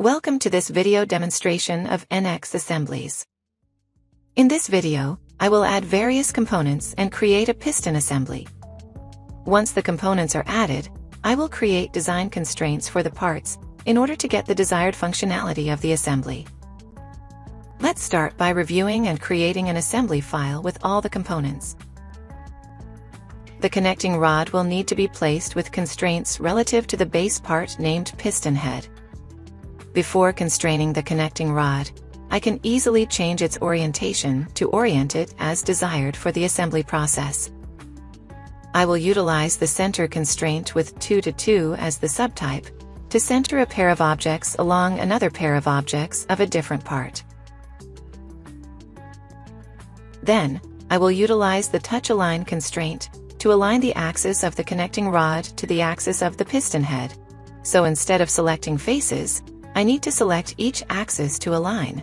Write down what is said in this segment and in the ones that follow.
Welcome to this video demonstration of NX assemblies. In this video, I will add various components and create a piston assembly. Once the components are added, I will create design constraints for the parts in order to get the desired functionality of the assembly. Let's start by reviewing and creating an assembly file with all the components. The connecting rod will need to be placed with constraints relative to the base part named piston head. Before constraining the connecting rod, I can easily change its orientation to orient it as desired for the assembly process. I will utilize the center constraint with 2 to 2 as the subtype, to center a pair of objects along another pair of objects of a different part. Then, I will utilize the touch align constraint to align the axis of the connecting rod to the axis of the piston head. So instead of selecting faces, I need to select each axis to align.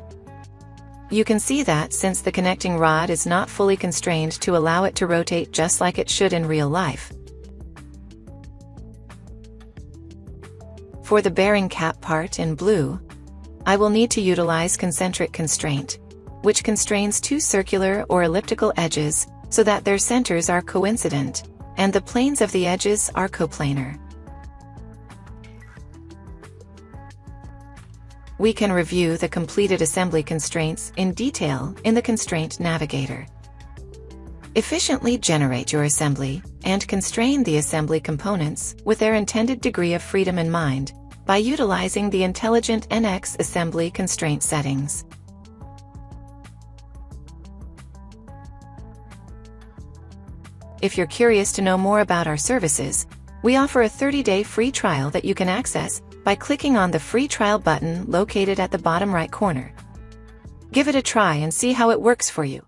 You can see that since the connecting rod is not fully constrained to allow it to rotate just like it should in real life. For the bearing cap part in blue, I will need to utilize concentric constraint, which constrains two circular or elliptical edges so that their centers are coincident, and the planes of the edges are coplanar. We can review the completed assembly constraints in detail in the Constraint Navigator. Efficiently generate your assembly and constrain the assembly components with their intended degree of freedom in mind by utilizing the intelligent NX assembly constraint settings. If you're curious to know more about our services, we offer a 30-day free trial that you can access by clicking on the free trial button located at the bottom right corner. Give it a try and see how it works for you.